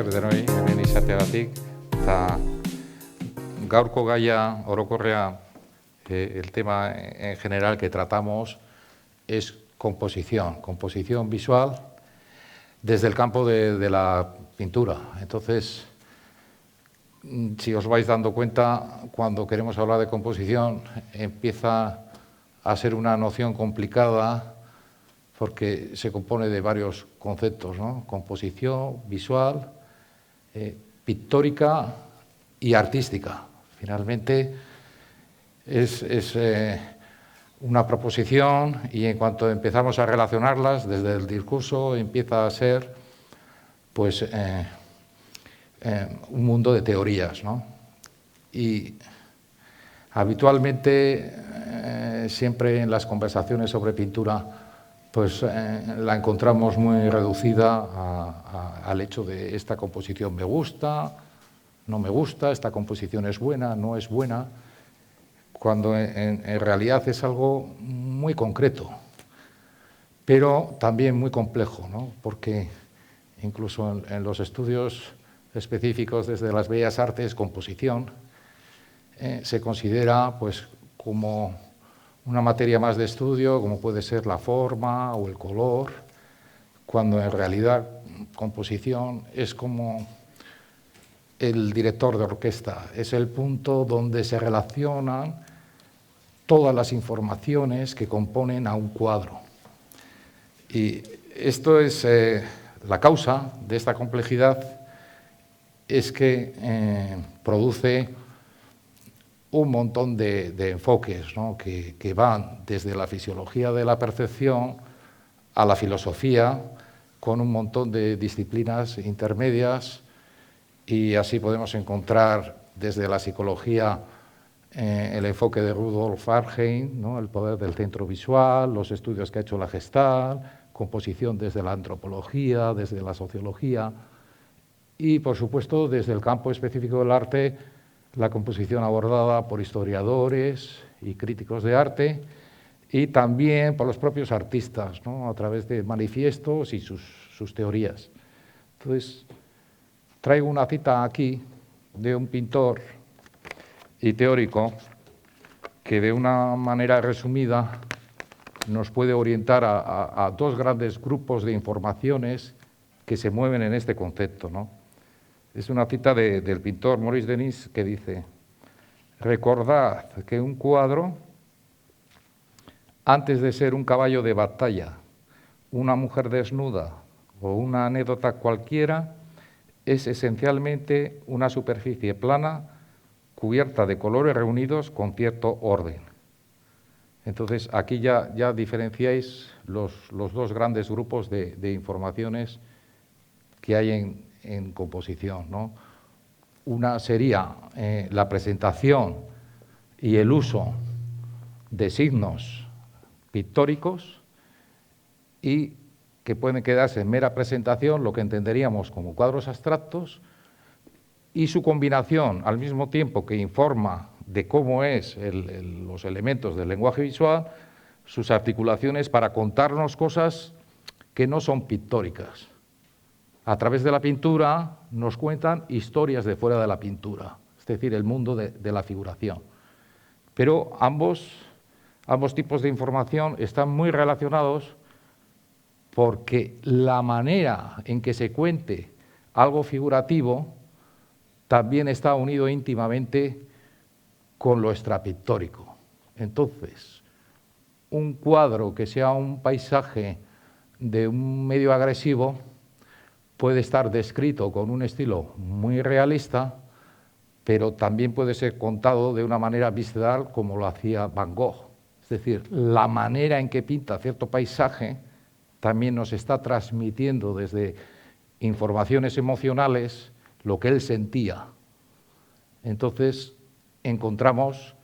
Denoi, hemen izateagatik, eta gaurko gaia orokorrea, el tema en general que tratamos es composición visual desde el campo de la pintura. Entonces, si os vais dando cuenta, cuando queremos hablar de composición, empieza a ser una noción complicada porque se compone de varios conceptos, ¿no? Composición visual, pictórica y artística. Finalmente es una proposición y en cuanto empezamos a relacionarlas desde el discurso empieza a ser pues, un mundo de teorías, ¿no? Y habitualmente siempre en las conversaciones sobre pintura pues la encontramos muy reducida al hecho de esta composición me gusta, no me gusta, esta composición es buena, no es buena, cuando en realidad es algo muy concreto, pero también muy complejo, ¿no? Porque incluso en los estudios específicos desde las bellas artes, composición, se considera pues, como una materia más de estudio, como puede ser la forma o el color, cuando en realidad composición es como el director de orquesta, es el punto donde se relacionan todas las informaciones que componen a un cuadro. Y esto es la causa de esta complejidad, es que produce un montón de enfoques, ¿no? que van desde la fisiología de la percepción a la filosofía, con un montón de disciplinas intermedias, y así podemos encontrar desde la psicología el enfoque de Rudolf Arnheim, ¿no? El poder del centro visual, los estudios que ha hecho la Gestalt, composición desde la antropología, desde la sociología, y por supuesto desde el campo específico del arte, la composición abordada por historiadores y críticos de arte y también por los propios artistas, ¿no? A través de manifiestos y sus teorías. Entonces, traigo una cita aquí de un pintor y teórico que de una manera resumida nos puede orientar a dos grandes grupos de informaciones que se mueven en este concepto, ¿no? Es una cita del pintor Maurice Denis que dice: recordad que un cuadro, antes de ser un caballo de batalla, una mujer desnuda o una anécdota cualquiera, es esencialmente una superficie plana cubierta de colores reunidos con cierto orden. Entonces, aquí ya diferenciáis los dos grandes grupos de informaciones que hay en composición, ¿no? Una sería la presentación y el uso de signos pictóricos y que pueden quedarse en mera presentación, lo que entenderíamos como cuadros abstractos, y su combinación al mismo tiempo que informa de cómo es los elementos del lenguaje visual, sus articulaciones para contarnos cosas que no son pictóricas. A través de la pintura nos cuentan historias de fuera de la pintura, es decir, el mundo de la figuración. Pero ambos tipos de información están muy relacionados porque la manera en que se cuente algo figurativo también está unido íntimamente con lo extrapictórico. Entonces, un cuadro que sea un paisaje de un medio agresivo puede estar descrito con un estilo muy realista, pero también puede ser contado de una manera visceral como lo hacía Van Gogh. Es decir, la manera en que pinta cierto paisaje también nos está transmitiendo desde informaciones emocionales lo que él sentía. Entonces, encontramos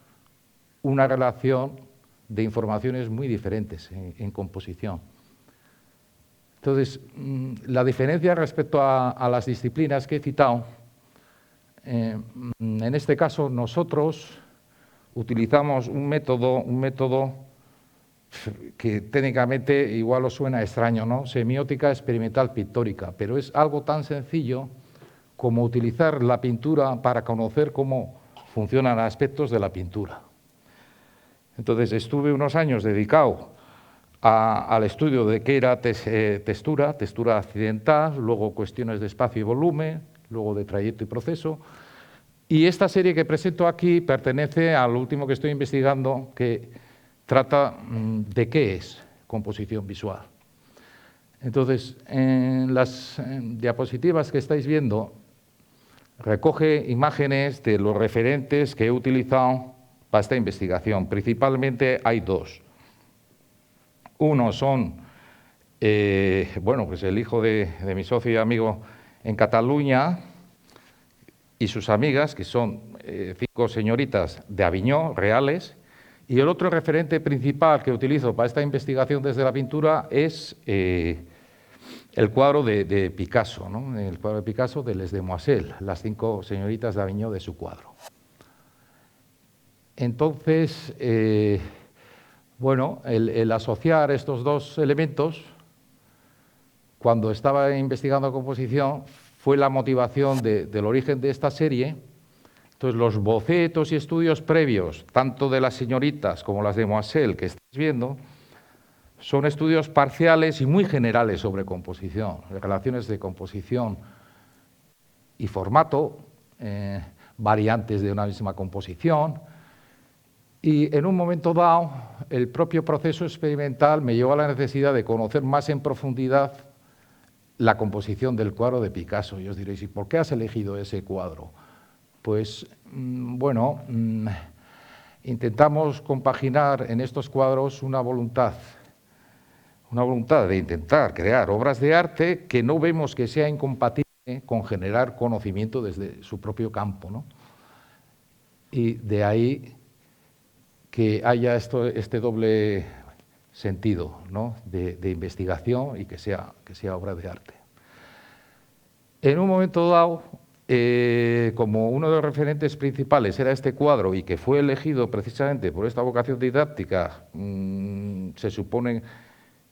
una relación de informaciones muy diferentes en composición. Entonces, la diferencia respecto a las disciplinas que he citado, en este caso nosotros utilizamos un método que técnicamente igual os suena extraño, ¿no? Semiótica experimental pictórica, pero es algo tan sencillo como utilizar la pintura para conocer cómo funcionan aspectos de la pintura. Entonces, estuve unos años dedicado al estudio de qué era textura accidental, luego cuestiones de espacio y volumen, luego de trayecto y proceso. Y esta serie que presento aquí pertenece al último que estoy investigando, que trata de qué es composición visual. Entonces, en las diapositivas que estáis viendo, recoge imágenes de los referentes que he utilizado para esta investigación. Principalmente hay dos. Uno son, pues el hijo de mi socio y amigo en Cataluña y sus amigas, que son 5 señoritas de Aviñó, reales, y el otro referente principal que utilizo para esta investigación desde la pintura es el cuadro de Picasso, ¿no? El cuadro de Picasso de Les Demoiselles, las 5 señoritas de Aviñó de su cuadro. Entonces, el asociar estos dos elementos, cuando estaba investigando composición, fue la motivación del origen de esta serie. Entonces, los bocetos y estudios previos, tanto de las señoritas como las de Demoiselles que estáis viendo, son estudios parciales y muy generales sobre composición, relaciones de composición y formato, variantes de una misma composición. Y en un momento dado, el propio proceso experimental me llevó a la necesidad de conocer más en profundidad la composición del cuadro de Picasso. Y os diréis, ¿y por qué has elegido ese cuadro? Pues, intentamos compaginar en estos cuadros una voluntad de intentar crear obras de arte que no vemos que sea incompatible con generar conocimiento desde su propio campo, ¿no? Y de ahí que haya este doble sentido, ¿no? de investigación y que sea obra de arte. En un momento dado, como uno de los referentes principales era este cuadro y que fue elegido precisamente por esta vocación didáctica, se supone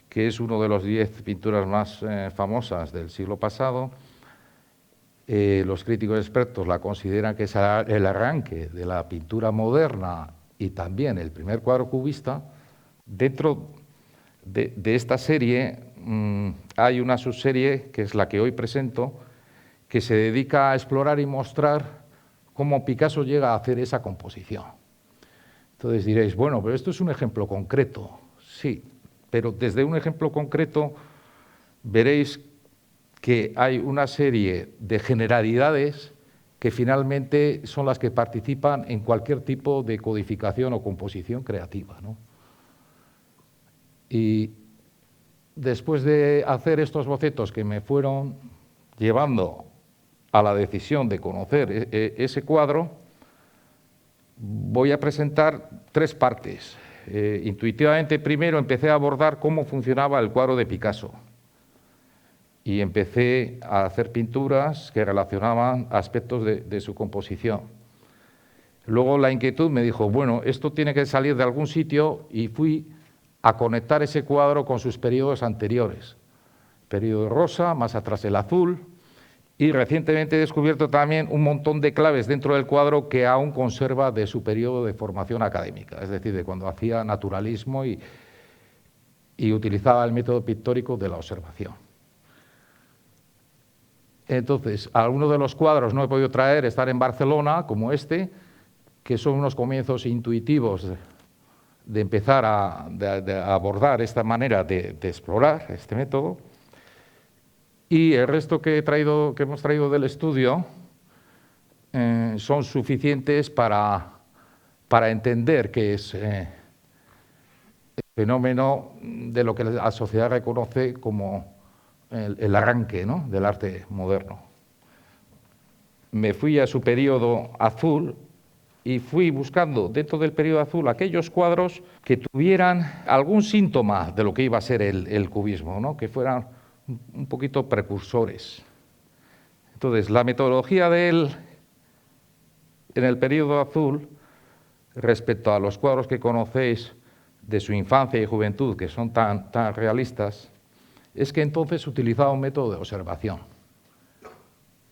que es uno de los 10 pinturas más famosas del siglo pasado, los críticos expertos la consideran que es el arranque de la pintura moderna y también el primer cuadro cubista. Dentro de esta serie hay una subserie, que es la que hoy presento, que se dedica a explorar y mostrar cómo Picasso llega a hacer esa composición. Entonces diréis, bueno, pero esto es un ejemplo concreto. Sí, pero desde un ejemplo concreto veréis que hay una serie de generalidades que finalmente son las que participan en cualquier tipo de codificación o composición creativa, ¿no? Y después de hacer estos bocetos que me fueron llevando a la decisión de conocer ese cuadro, voy a presentar 3 partes. Intuitivamente, primero empecé a abordar cómo funcionaba el cuadro de Picasso y empecé a hacer pinturas que relacionaban aspectos de su composición. Luego la inquietud me dijo, bueno, esto tiene que salir de algún sitio, y fui a conectar ese cuadro con sus periodos anteriores. Periodo rosa, más atrás el azul, y recientemente he descubierto también un montón de claves dentro del cuadro que aún conserva de su periodo de formación académica, es decir, de cuando hacía naturalismo y utilizaba el método pictórico de la observación. Entonces, algunos de los cuadros no he podido traer, estar en Barcelona, como este, que son unos comienzos intuitivos de empezar a abordar esta manera de explorar este método. y el resto que hemos traído del estudio son suficientes para entender que es el fenómeno de lo que la sociedad reconoce como el arranque, ¿no?, del arte moderno. Me fui a su periodo azul y fui buscando dentro del periodo azul aquellos cuadros que tuvieran algún síntoma de lo que iba a ser el cubismo, ¿no?, que fueran un poquito precursores. Entonces, la metodología de él en el periodo azul, respecto a los cuadros que conocéis de su infancia y juventud, que son tan realistas, es que entonces utilizaba un método de observación.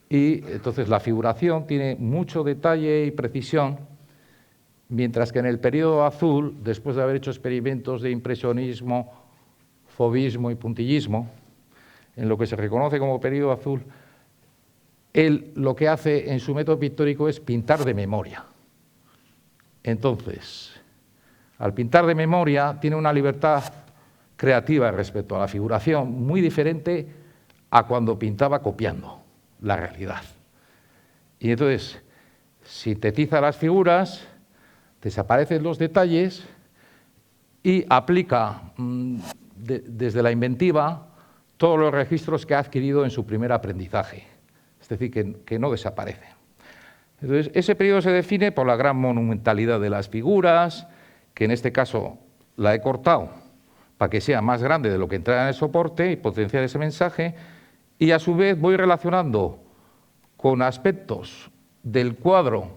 Y entonces la figuración tiene mucho detalle y precisión, mientras que en el periodo azul, después de haber hecho experimentos de impresionismo, fauvismo y puntillismo, en lo que se reconoce como periodo azul, él lo que hace en su método pictórico es pintar de memoria. Entonces, al pintar de memoria tiene una libertad creativa respecto a la figuración muy diferente a cuando pintaba copiando la realidad. Y entonces sintetiza las figuras, desaparecen los detalles y aplica desde la inventiva todos los registros que ha adquirido en su primer aprendizaje, es decir, que no desaparecen. Entonces, ese periodo se define por la gran monumentalidad de las figuras, que en este caso la he cortado para que sea más grande de lo que entra en el soporte y potenciar ese mensaje, y a su vez voy relacionando con aspectos del cuadro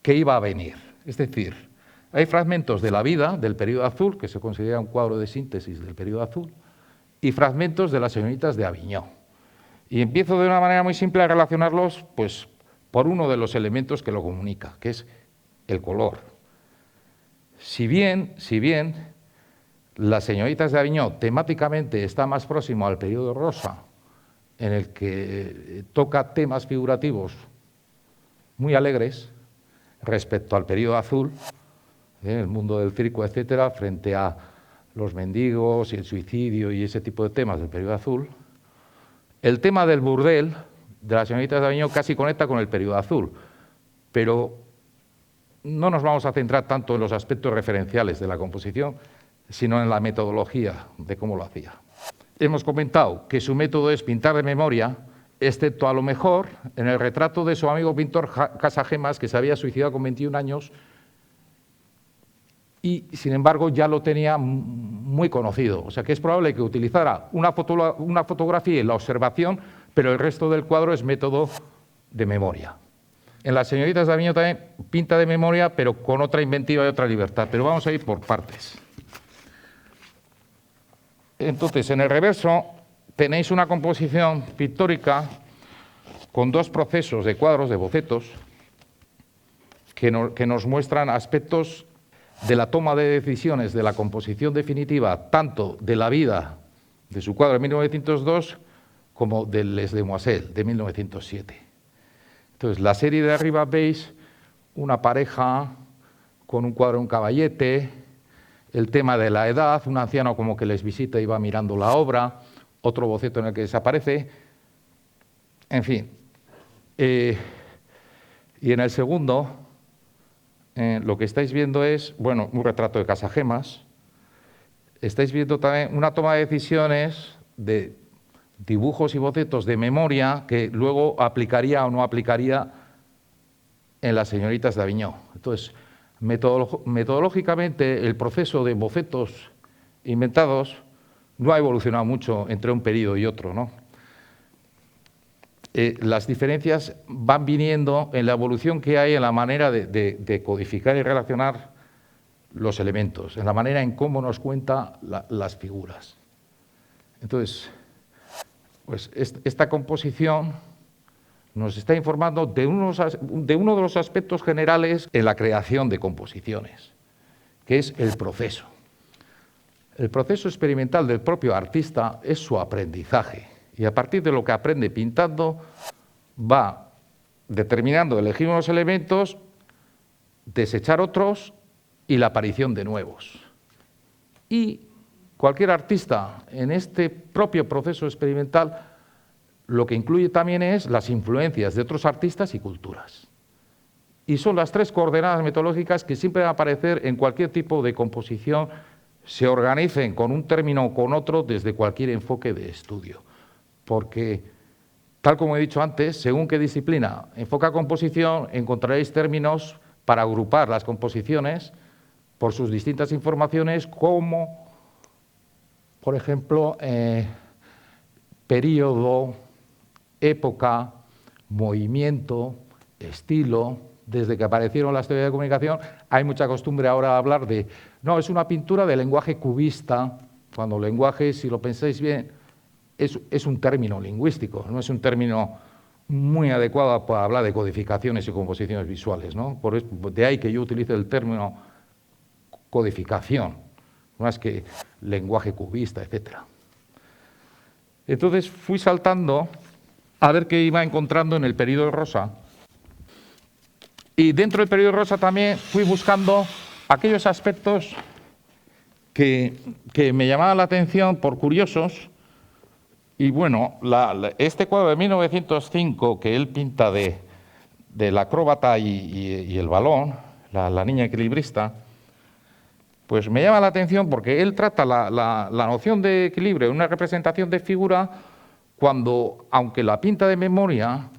que iba a venir. Es decir, hay fragmentos de la vida del periodo azul, que se considera un cuadro de síntesis del periodo azul, y fragmentos de las señoritas de Aviñó. Y empiezo de una manera muy simple a relacionarlos, pues, por uno de los elementos que lo comunica, que es el color. Si bien las señoritas de Aviñó temáticamente está más próximo al periodo rosa, en el que toca temas figurativos muy alegres respecto al periodo azul, el mundo del circo, etcétera, frente a los mendigos y el suicidio y ese tipo de temas del periodo azul, el tema del burdel de las señoritas de Aviñó casi conecta con el periodo azul, pero no nos vamos a centrar tanto en los aspectos referenciales de la composición, sino en la metodología de cómo lo hacía. Hemos comentado que su método es pintar de memoria, excepto a lo mejor en el retrato de su amigo pintor Casagemas, que se había suicidado con 21 años y, sin embargo, ya lo tenía muy conocido. O sea, que es probable que utilizara una fotografía y la observación, pero el resto del cuadro es método de memoria. En las señoritas de Aviñó también pinta de memoria, pero con otra inventiva y otra libertad. Pero vamos a ir por partes. Entonces, en el reverso tenéis una composición pictórica con dos procesos de cuadros, de bocetos, que nos muestran aspectos de la toma de decisiones de la composición definitiva, tanto de la vida de su cuadro de 1902 como del Les Demoiselles de 1907. Entonces, la serie de arriba veis una pareja con un cuadro, un caballete, el tema de la edad, un anciano como que les visita y va mirando la obra, otro boceto en el que desaparece, en fin. Y en el segundo, lo que estáis viendo es, bueno, un retrato de Casagemas. Estáis viendo también una toma de decisiones de dibujos y bocetos de memoria que luego aplicaría o no aplicaría en las señoritas de Aviñó. Entonces, metodológicamente, el proceso de bocetos inventados no ha evolucionado mucho entre un periodo y otro, ¿no? Las diferencias van viniendo en la evolución que hay en la manera de codificar y relacionar los elementos, en la manera en cómo nos cuenta las figuras. Entonces, pues esta composición nos está informando de uno de los aspectos generales en la creación de composiciones, que es el proceso. El proceso experimental del propio artista es su aprendizaje, y a partir de lo que aprende pintando va determinando, elegir unos elementos, desechar otros y la aparición de nuevos. Y cualquier artista en este propio proceso experimental lo que incluye también es las influencias de otros artistas y culturas. Y son las tres coordenadas metodológicas que siempre van a aparecer en cualquier tipo de composición, se organicen con un término o con otro desde cualquier enfoque de estudio. Porque, tal como he dicho antes, según qué disciplina enfoca composición, encontraréis términos para agrupar las composiciones por sus distintas informaciones, como, por ejemplo, período, época, movimiento, estilo. Desde que aparecieron las teorías de comunicación, hay mucha costumbre ahora de hablar de, no, es una pintura de lenguaje cubista, cuando lenguaje, si lo pensáis bien, es un término lingüístico, no es un término muy adecuado para hablar de codificaciones y composiciones visuales, ¿no? De ahí que yo utilice el término codificación, más que lenguaje cubista, etc. Entonces fui saltando a ver qué iba encontrando en el período rosa. Y dentro del período rosa también fui buscando aquellos aspectos que me llamaban la atención por curiosos. Y bueno, este cuadro de 1905 que él pinta del acróbata y el balón, la niña equilibrista, pues me llama la atención porque él trata la noción de equilibrio en una representación de figura cuando, aunque la pinta de memoria,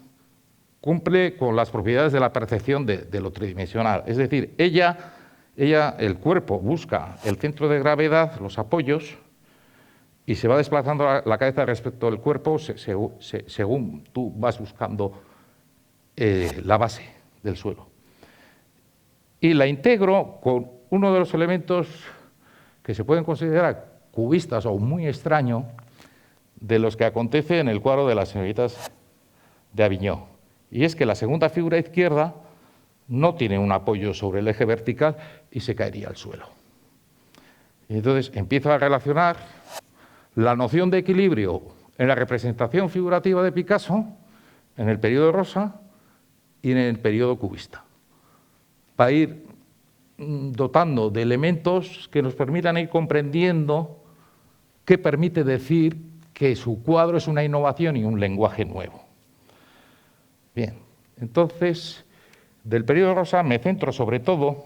cumple con las propiedades de la percepción de lo tridimensional. Es decir, ella, el cuerpo, busca el centro de gravedad, los apoyos, y se va desplazando la cabeza respecto del cuerpo según tú vas buscando la base del suelo. Y la integro con uno de los elementos que se pueden considerar cubistas o muy extraños de los que acontece en el cuadro de las señoritas de Aviñó. Y es que la segunda figura izquierda no tiene un apoyo sobre el eje vertical y se caería al suelo. Y entonces empiezo a relacionar la noción de equilibrio en la representación figurativa de Picasso en el periodo rosa y en el periodo cubista, para ir dotando de elementos que nos permitan ir comprendiendo qué permite decir que su cuadro es una innovación y un lenguaje nuevo. Bien, entonces, del periodo rosa me centro sobre todo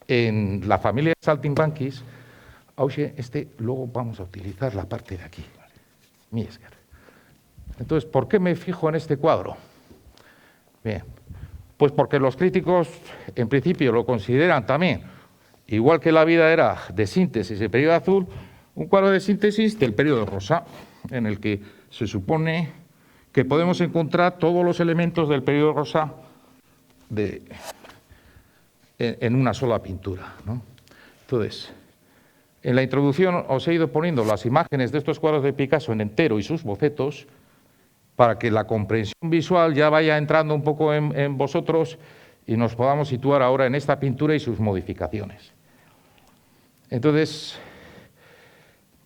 en la familia de Saltimbanquis. Luego vamos a utilizar la parte de aquí, Miesker. Entonces, ¿por qué me fijo en este cuadro? Bien, pues porque los críticos, en principio, lo consideran también, igual que la vida era de síntesis del periodo azul, un cuadro de síntesis del periodo rosa, en el que se supone que podemos encontrar todos los elementos del periodo rosa en una sola pintura, ¿no? Entonces, en la introducción os he ido poniendo las imágenes de estos cuadros de Picasso en entero y sus bocetos para que la comprensión visual ya vaya entrando un poco en vosotros y nos podamos situar ahora en esta pintura y sus modificaciones. Entonces,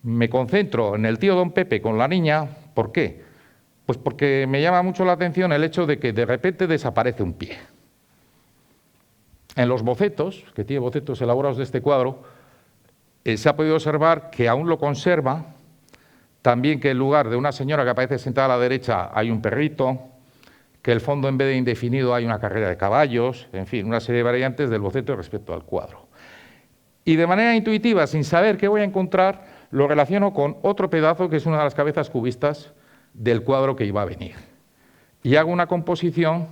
me concentro en el tío Don Pepe con la niña. ¿Por qué? Pues porque me llama mucho la atención el hecho de que de repente desaparece un pie. En los bocetos, que tiene bocetos elaborados de este cuadro, se ha podido observar que aún lo conserva, también que en lugar de una señora que aparece sentada a la derecha hay un perrito, que el fondo en vez de indefinido hay una carrera de caballos, en fin, una serie de variantes del boceto respecto al cuadro. Y de manera intuitiva, sin saber qué voy a encontrar, lo relaciono con otro pedazo que es una de las cabezas cubistas del cuadro que iba a venir. Y hago una composición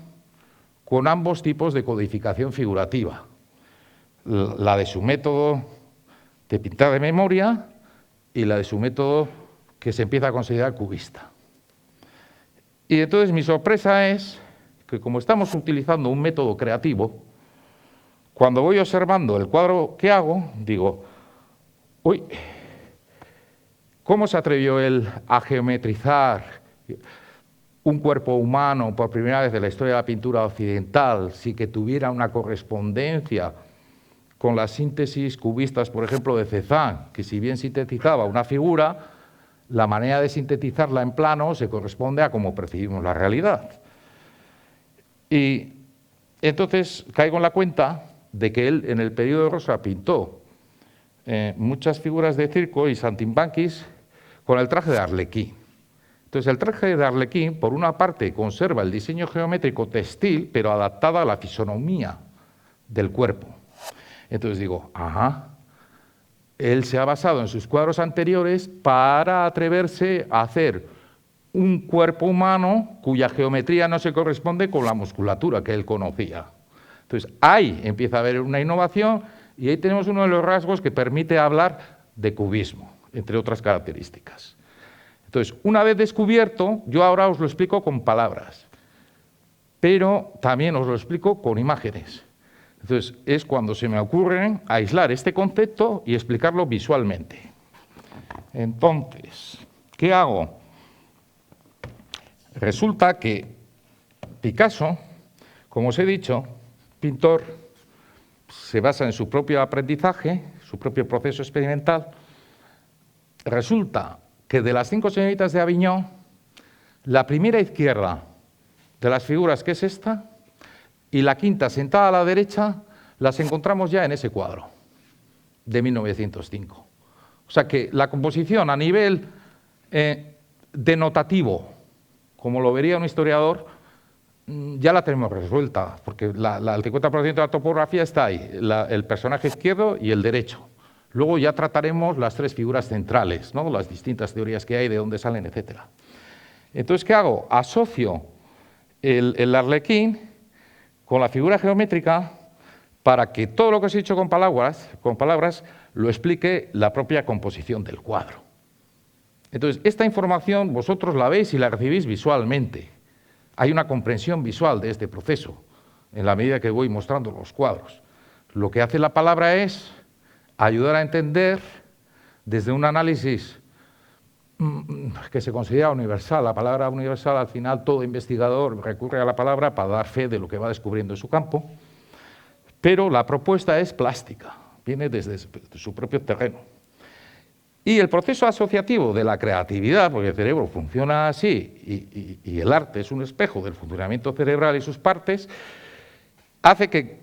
con ambos tipos de codificación figurativa. La de su método de pintar de memoria y la de su método que se empieza a considerar cubista. Y entonces mi sorpresa es que como estamos utilizando un método creativo, cuando voy observando el cuadro que hago, digo, uy, ¿cómo se atrevió él a geometrizar un cuerpo humano por primera vez en la historia de la pintura occidental, sin que tuviera una correspondencia con las síntesis cubistas, por ejemplo, de Cézanne, que si bien sintetizaba una figura, la manera de sintetizarla en plano se corresponde a cómo percibimos la realidad? Y entonces caigo en la cuenta de que él en el periodo rosa pintó muchas figuras de circo y Saltimbanquis con el traje de arlequín. Entonces, el traje de Arlequín, por una parte, conserva el diseño geométrico textil, pero adaptada a la fisonomía del cuerpo. Entonces digo, ajá, él se ha basado en sus cuadros anteriores para atreverse a hacer un cuerpo humano cuya geometría no se corresponde con la musculatura que él conocía. Entonces, ahí empieza a haber una innovación y ahí tenemos uno de los rasgos que permite hablar de cubismo, entre otras características. Entonces, una vez descubierto, yo ahora os lo explico con palabras, pero también os lo explico con imágenes. Entonces, es cuando se me ocurre aislar este concepto y explicarlo visualmente. Entonces, ¿qué hago? Resulta que Picasso, como os he dicho, pintor, se basa en su propio aprendizaje, su propio proceso experimental. Resulta que de las 5 señoritas de Aviñón, la primera izquierda de las figuras, que es esta, y la quinta sentada a la derecha, las encontramos ya en ese cuadro de 1905. O sea que la composición a nivel denotativo, como lo vería un historiador, ya la tenemos resuelta, porque el 50% de la topografía está ahí, el personaje izquierdo y el derecho. Luego ya trataremos las 3 figuras centrales, ¿no? Las distintas teorías que hay, de dónde salen, etc. Entonces, ¿qué hago? Asocio el arlequín con la figura geométrica para que todo lo que os he dicho con palabras lo explique la propia composición del cuadro. Entonces, esta información vosotros la veis y la recibís visualmente. Hay una comprensión visual de este proceso, en la medida que voy mostrando los cuadros. Lo que hace la palabra es ayudar a entender desde un análisis que se considera universal. La palabra universal, al final, todo investigador recurre a la palabra para dar fe de lo que va descubriendo en su campo, pero la propuesta es plástica, viene desde su propio terreno. Y el proceso asociativo de la creatividad, porque el cerebro funciona así y el arte es un espejo del funcionamiento cerebral y sus partes, hace que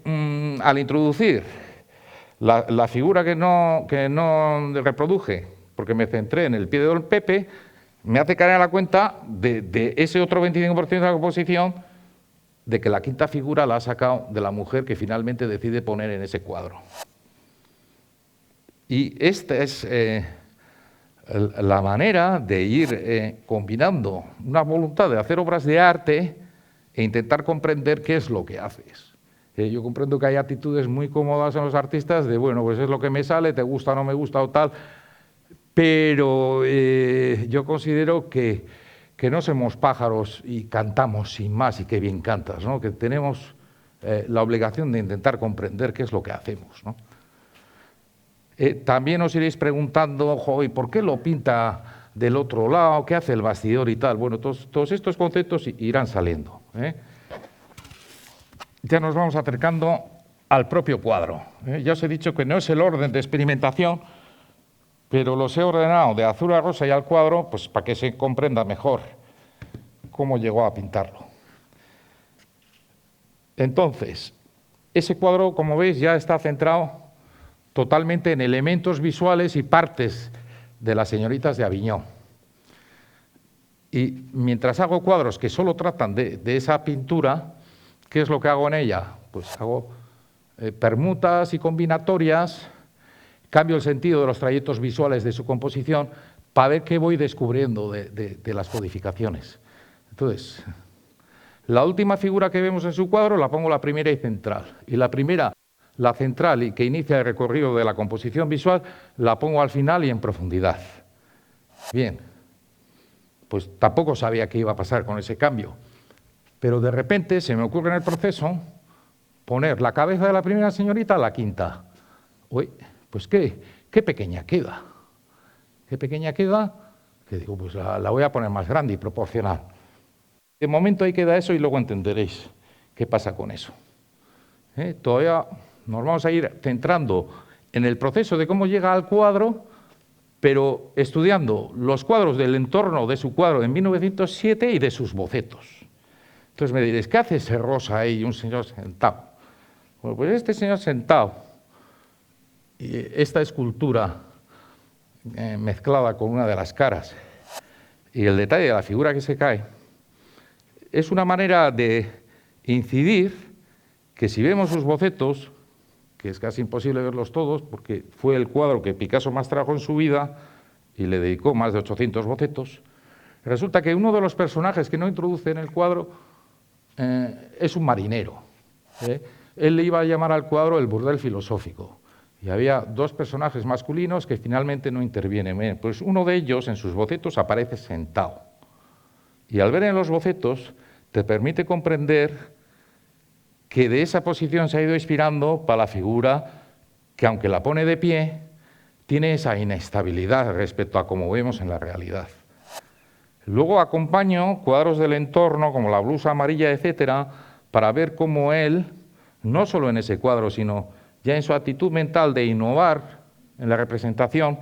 al introducir la figura que no reproduje, porque me centré en el pie de Don Pepe, me hace caer a la cuenta de ese otro 25% de la composición, de que la quinta figura la ha sacado de la mujer que finalmente decide poner en ese cuadro. Y esta es la manera de ir combinando una voluntad de hacer obras de arte e intentar comprender qué es lo que haces. Yo comprendo que hay actitudes muy cómodas en los artistas de, bueno, pues es lo que me sale, te gusta o no me gusta o tal, pero yo considero que no somos pájaros y cantamos sin más y qué bien cantas, ¿no? Que tenemos la obligación de intentar comprender qué es lo que hacemos, ¿no? También os iréis preguntando, ¿y por qué lo pinta del otro lado? ¿Qué hace el bastidor y tal? Bueno, todos estos conceptos irán saliendo, ¿eh? Ya nos vamos acercando al propio cuadro. Ya os he dicho que no es el orden de experimentación, pero los he ordenado de azul a rosa y al cuadro, pues para que se comprenda mejor cómo llegó a pintarlo. Entonces, ese cuadro, como veis, ya está centrado totalmente en elementos visuales y partes de las señoritas de Aviñón. Y mientras hago cuadros que solo tratan de esa pintura, ¿qué es lo que hago en ella? Pues hago permutas y combinatorias, cambio el sentido de los trayectos visuales de su composición para ver qué voy descubriendo de las codificaciones. Entonces, la última figura que vemos en su cuadro la pongo la primera y central. Y la primera, la central y que inicia el recorrido de la composición visual, la pongo al final y en profundidad. Bien, pues tampoco sabía qué iba a pasar con ese cambio. Pero de repente se me ocurre en el proceso poner la cabeza de la primera señorita a la quinta. Uy, pues qué pequeña queda. Qué pequeña queda, que digo, pues la voy a poner más grande y proporcional. De momento ahí queda eso y luego entenderéis qué pasa con eso. Todavía nos vamos a ir centrando en el proceso de cómo llega al cuadro, pero estudiando los cuadros del entorno de su cuadro en 1907 y de sus bocetos. Entonces me diréis, ¿qué hace ese rosa ahí y un señor sentado? Bueno, pues este señor sentado y esta escultura mezclada con una de las caras y el detalle de la figura que se cae, es una manera de incidir que si vemos sus bocetos, que es casi imposible verlos todos, porque fue el cuadro que Picasso más trajo en su vida y le dedicó más de 800 bocetos, resulta que uno de los personajes que no introduce en el cuadro es un marinero. Él le iba a llamar al cuadro el burdel filosófico. Y había dos personajes masculinos que finalmente no intervienen. Pues uno de ellos en sus bocetos aparece sentado. Y al ver en los bocetos te permite comprender que de esa posición se ha ido inspirando para la figura que, aunque la pone de pie, tiene esa inestabilidad respecto a como vemos en la realidad. Luego acompaño cuadros del entorno, como la blusa amarilla, etcétera, para ver cómo él, no solo en ese cuadro, sino ya en su actitud mental de innovar en la representación,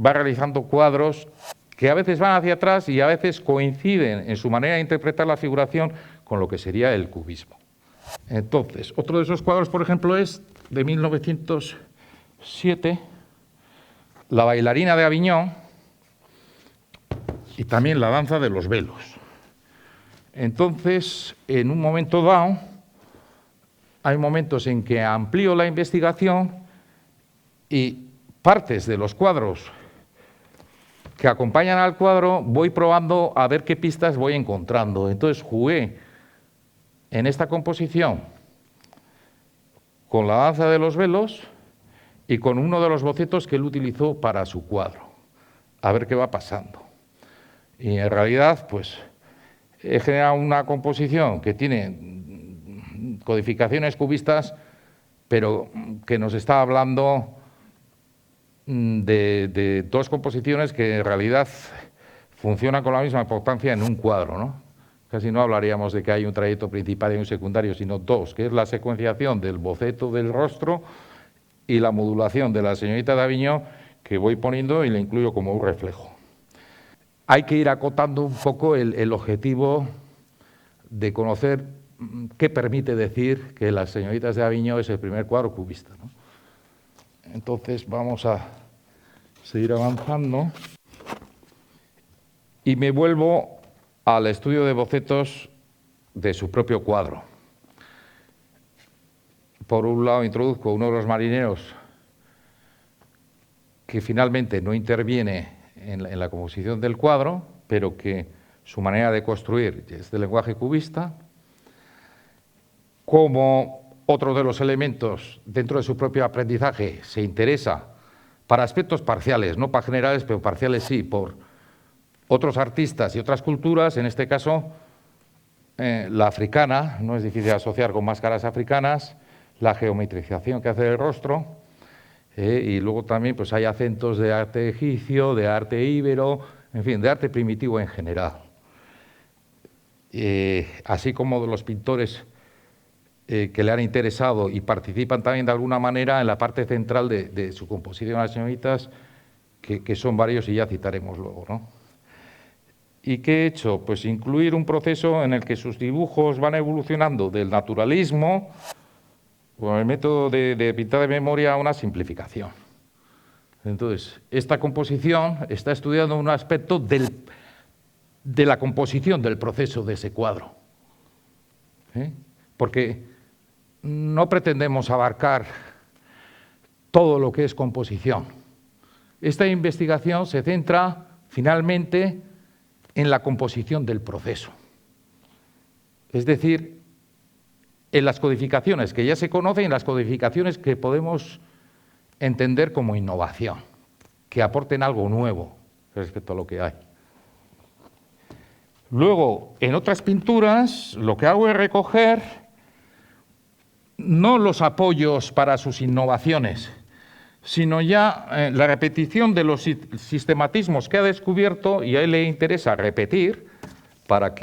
va realizando cuadros que a veces van hacia atrás y a veces coinciden en su manera de interpretar la figuración con lo que sería el cubismo. Entonces, otro de esos cuadros, por ejemplo, es de 1907, La bailarina de Aviñón y también La danza de los velos. Entonces, en un momento dado, hay momentos en que amplío la investigación y partes de los cuadros que acompañan al cuadro voy probando a ver qué pistas voy encontrando. Entonces jugué en esta composición con La danza de los velos y con uno de los bocetos que él utilizó para su cuadro, a ver qué va pasando. Y en realidad, pues, he generado una composición que tiene codificaciones cubistas, pero que nos está hablando de dos composiciones que en realidad funcionan con la misma importancia en un cuadro, ¿no? Casi no hablaríamos de que hay un trayecto principal y un secundario, sino dos, que es la secuenciación del boceto del rostro y la modulación de la señorita de Aviñón, que voy poniendo y le incluyo como un reflejo. Hay que ir acotando un poco el objetivo de conocer qué permite decir que Las señoritas de Aviñón es el primer cuadro cubista, ¿no? Entonces vamos a seguir avanzando y me vuelvo al estudio de bocetos de su propio cuadro. Por un lado introduzco uno de los marineros que finalmente no interviene en la composición del cuadro, pero que su manera de construir es de lenguaje cubista. Como otro de los elementos dentro de su propio aprendizaje se interesa para aspectos parciales, no para generales, pero parciales sí, por otros artistas y otras culturas, en este caso la africana, no es difícil asociar con máscaras africanas, la geometrización que hace del rostro, y luego también pues hay acentos de arte egipcio, de arte íbero, en fin, de arte primitivo en general. Así como de los pintores que le han interesado y participan también de alguna manera en la parte central de su composición Las señoritas, que son varios y ya citaremos luego, ¿no? ¿Y qué he hecho? Pues incluir un proceso en el que sus dibujos van evolucionando del naturalismo, con el método de pintar de memoria, a una simplificación. Entonces, esta composición está estudiando un aspecto de la composición del proceso de ese cuadro. Porque no pretendemos abarcar todo lo que es composición. Esta investigación se centra finalmente en la composición del proceso. Es decir, en las codificaciones que ya se conocen y en las codificaciones que podemos entender como innovación, que aporten algo nuevo respecto a lo que hay. Luego, en otras pinturas, lo que hago es recoger no los apoyos para sus innovaciones, sino ya la repetición de los sistematismos que ha descubierto, y a él le interesa repetir para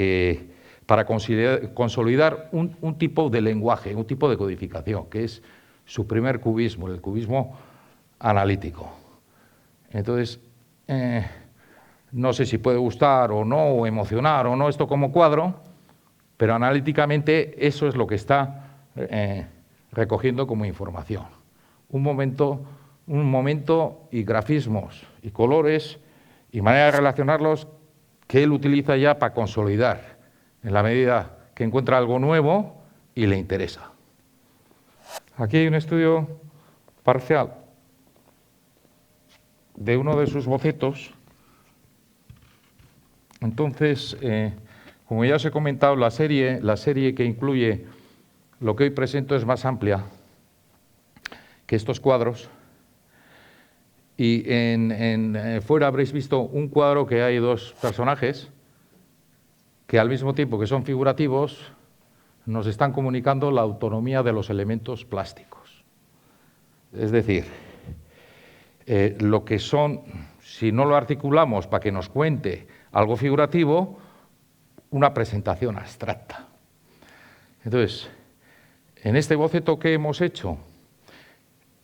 consolidar un tipo de lenguaje, un tipo de codificación, que es su primer cubismo, el cubismo analítico. Entonces, no sé si puede gustar o no, o emocionar o no esto como cuadro, pero analíticamente eso es lo que está recogiendo como información. Un momento y grafismos y colores y manera de relacionarlos que él utiliza ya para consolidar, en la medida que encuentra algo nuevo y le interesa. Aquí hay un estudio parcial de uno de sus bocetos. Entonces, como ya os he comentado, la serie que incluye lo que hoy presento es más amplia que estos cuadros. Y fuera habréis visto un cuadro que hay dos personajes que al mismo tiempo que son figurativos nos están comunicando la autonomía de los elementos plásticos. Es decir, lo que son, si no lo articulamos para que nos cuente algo figurativo, una presentación abstracta. Entonces, en este boceto que hemos hecho,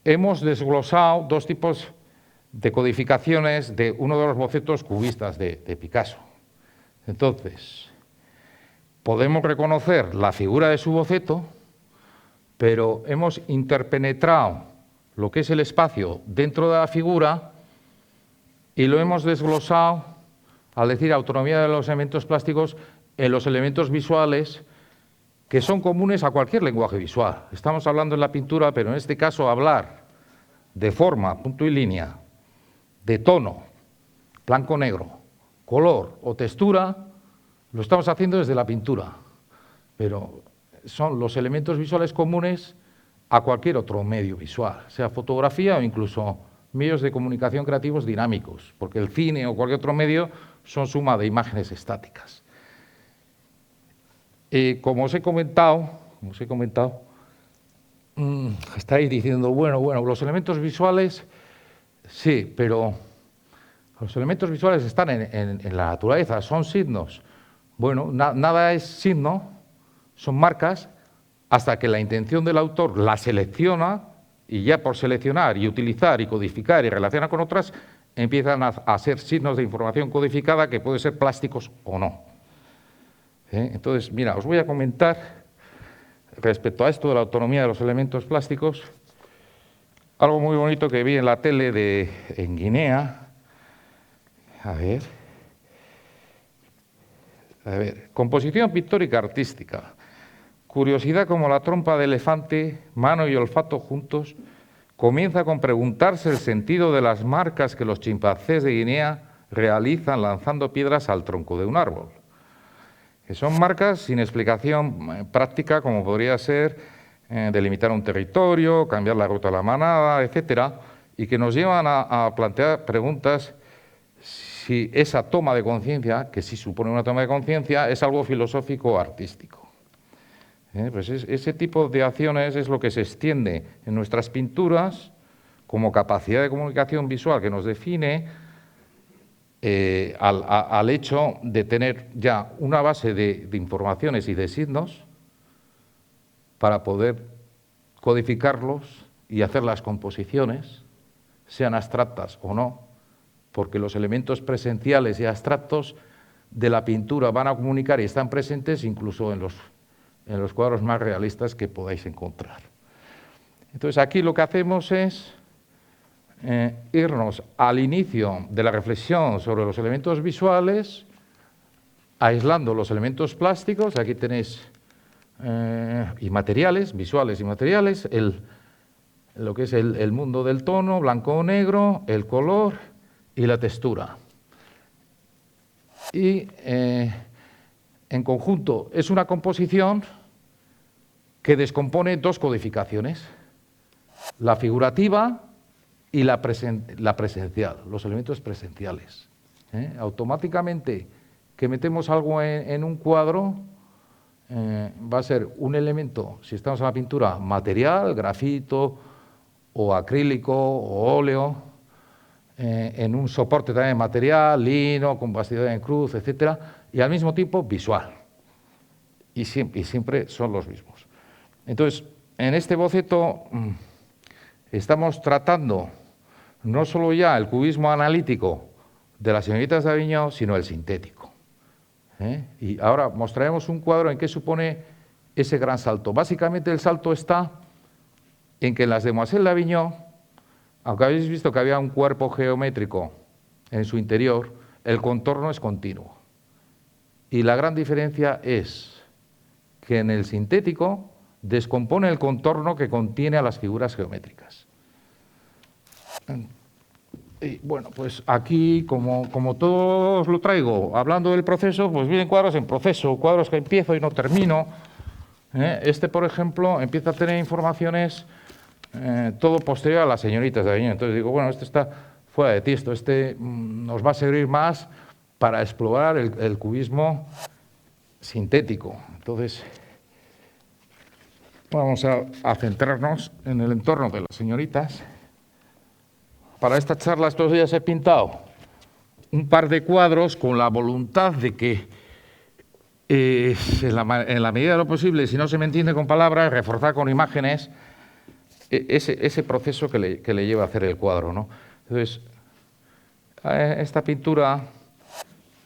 hemos desglosado dos tipos de codificaciones de uno de los bocetos cubistas de Picasso. Entonces, podemos reconocer la figura de su boceto, pero hemos interpenetrado lo que es el espacio dentro de la figura y lo hemos desglosado, al decir autonomía de los elementos plásticos, en los elementos visuales que son comunes a cualquier lenguaje visual. Estamos hablando en la pintura, pero en este caso hablar de forma, punto y línea, de tono, blanco-negro, color o textura, lo estamos haciendo desde la pintura, pero son los elementos visuales comunes a cualquier otro medio visual, sea fotografía o incluso medios de comunicación creativos dinámicos, porque el cine o cualquier otro medio son suma de imágenes estáticas. Como os he comentado, estáis diciendo, bueno, los elementos visuales, sí, pero los elementos visuales están en la naturaleza, son signos. Bueno, nada es signo, son marcas, hasta que la intención del autor la selecciona, y ya por seleccionar y utilizar y codificar y relacionar con otras, empiezan a ser signos de información codificada que pueden ser plásticos o no. Entonces, mira, os voy a comentar respecto a esto de la autonomía de los elementos plásticos, algo muy bonito que vi en la tele en Guinea. A ver, composición pictórica artística. Curiosidad como la trompa de elefante, mano y olfato juntos, comienza con preguntarse el sentido de las marcas que los chimpancés de Guinea realizan lanzando piedras al tronco de un árbol. Que son marcas sin explicación práctica, como podría ser delimitar un territorio, cambiar la ruta de la manada, etcétera, y que nos llevan a plantear preguntas si esa toma de conciencia, que sí supone una toma de conciencia, es algo filosófico o artístico. Pues ese tipo de acciones es lo que se extiende en nuestras pinturas como capacidad de comunicación visual que nos define al hecho de tener ya una base de informaciones y de signos para poder codificarlos y hacer las composiciones, sean abstractas o no, porque los elementos presenciales y abstractos de la pintura van a comunicar y están presentes incluso en los cuadros más realistas que podáis encontrar. Entonces, aquí lo que hacemos es irnos al inicio de la reflexión sobre los elementos visuales, aislando los elementos plásticos, aquí tenéis, y materiales, visuales y materiales, lo que es el mundo del tono, blanco o negro, el color y la textura. Y en conjunto es una composición que descompone dos codificaciones, la figurativa y la presencial, los elementos presenciales. Automáticamente que metemos algo en un cuadro, va a ser un elemento, si estamos en la pintura, material, grafito o acrílico o óleo, en un soporte también material, lino, con bastidor en cruz, etcétera, y al mismo tiempo visual. Y siempre son los mismos. Entonces, en este boceto estamos tratando no solo ya el cubismo analítico de las señoritas de Aviñó, sino el sintético. Y ahora mostraremos un cuadro en que supone ese gran salto. Básicamente el salto está en que en las Demoiselles de Aviñó, aunque habéis visto que había un cuerpo geométrico en su interior, el contorno es continuo. y la gran diferencia es que en el sintético descompone el contorno que contiene a las figuras geométricas. Y bueno, pues aquí, como todos lo traigo, hablando del proceso, pues vienen cuadros en proceso, cuadros que empiezo y no termino. Este, por ejemplo, empieza a tener informaciones todo posterior a las señoritas de ahí. Entonces digo, bueno, este está fuera de tiesto, este nos va a servir más para explorar el cubismo sintético. Entonces, vamos a centrarnos en el entorno de las señoritas. Para esta charla estos días he pintado un par de cuadros con la voluntad de que, en la medida de lo posible, si no se me entiende con palabras, reforzar con imágenes ese proceso que le lleva a hacer el cuadro, ¿no? Entonces, esta pintura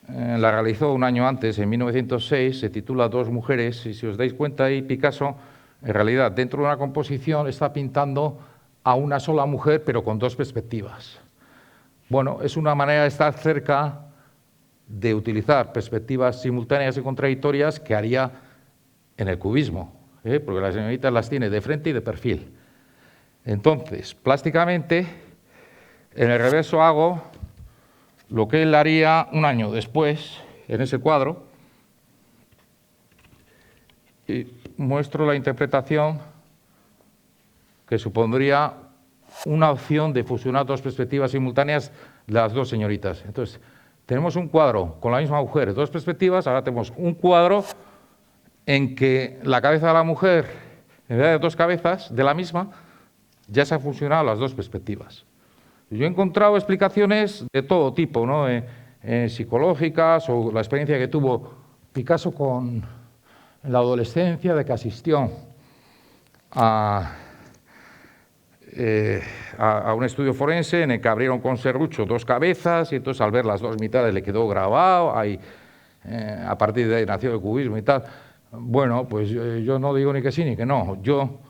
la realizó un año antes, en 1906, se titula Dos mujeres, y si os dais cuenta ahí, Picasso, en realidad, dentro de una composición, está pintando a una sola mujer, pero con dos perspectivas. Bueno, es una manera de estar cerca de utilizar perspectivas simultáneas y contradictorias que haría en el cubismo, porque las señoritas las tiene de frente y de perfil. Entonces, plásticamente, en el reverso hago lo que él haría un año después, en ese cuadro, y muestro la interpretación que supondría una opción de fusionar dos perspectivas simultáneas de las dos señoritas. Entonces, tenemos un cuadro con la misma mujer, dos perspectivas, ahora tenemos un cuadro en que la cabeza de la mujer, en vez de dos cabezas de la misma, ya se han fusionado las dos perspectivas. Yo he encontrado explicaciones de todo tipo, ¿no? Psicológicas, o la experiencia que tuvo Picasso en la adolescencia, de que asistió a un estudio forense en el que abrieron con serrucho dos cabezas, y entonces al ver las dos mitades le quedó grabado, a partir de ahí nació el cubismo y tal. Bueno, pues yo no digo ni que sí ni que no. Yo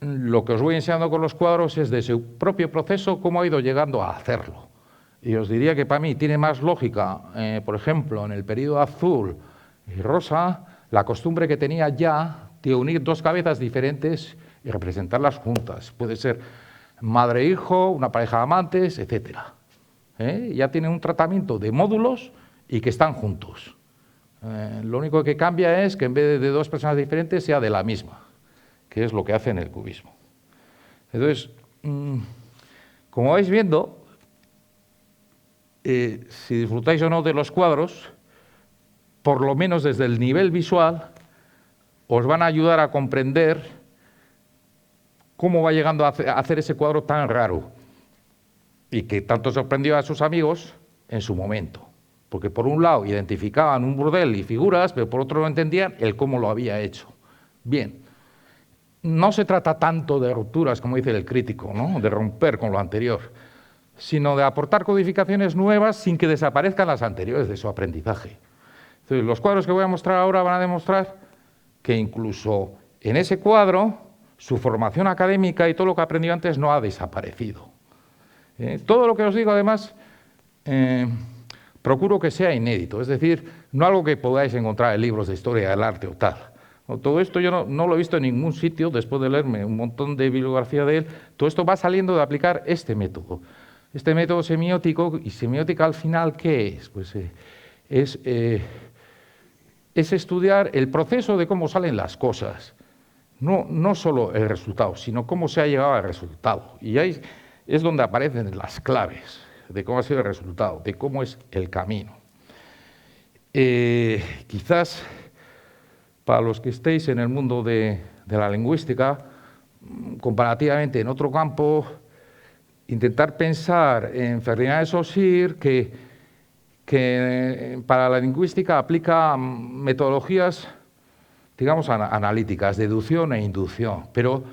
lo que os voy enseñando con los cuadros es de su propio proceso cómo ha ido llegando a hacerlo. Y os diría que para mí tiene más lógica, por ejemplo, en el periodo azul y rosa, la costumbre que tenía ya de unir dos cabezas diferentes y representarlas juntas. Puede ser madre e hijo, una pareja de amantes, etc. Ya tiene un tratamiento de módulos y que están juntos. Lo único que cambia es que en vez de dos personas diferentes sea de la misma, que es lo que hace en el cubismo. Entonces, como vais viendo, si disfrutáis o no de los cuadros, por lo menos desde el nivel visual, os van a ayudar a comprender cómo va llegando a hacer ese cuadro tan raro y que tanto sorprendió a sus amigos en su momento. Porque por un lado identificaban un burdel y figuras, pero por otro no entendían el cómo lo había hecho. Bien, no se trata tanto de rupturas, como dice el crítico, ¿no? De romper con lo anterior, sino de aportar codificaciones nuevas sin que desaparezcan las anteriores de su aprendizaje. Entonces, los cuadros que voy a mostrar ahora van a demostrar que incluso en ese cuadro su formación académica y todo lo que aprendió antes no ha desaparecido. Todo lo que os digo, además, procuro que sea inédito, es decir, no algo que podáis encontrar en libros de historia del arte o tal. Todo esto yo no lo he visto en ningún sitio, después de leerme un montón de bibliografía de él. Todo esto va saliendo de aplicar este método semiótico. ¿Y semiótica al final qué es? Pues es estudiar el proceso de cómo salen las cosas, no solo el resultado, sino cómo se ha llegado al resultado. Y ahí es donde aparecen las claves de cómo ha sido el resultado, de cómo es el camino. Quizás para los que estéis en el mundo de la lingüística, comparativamente en otro campo, intentar pensar en Ferdinand de Saussure, que para la lingüística aplica metodologías, digamos, analíticas, deducción e inducción, pero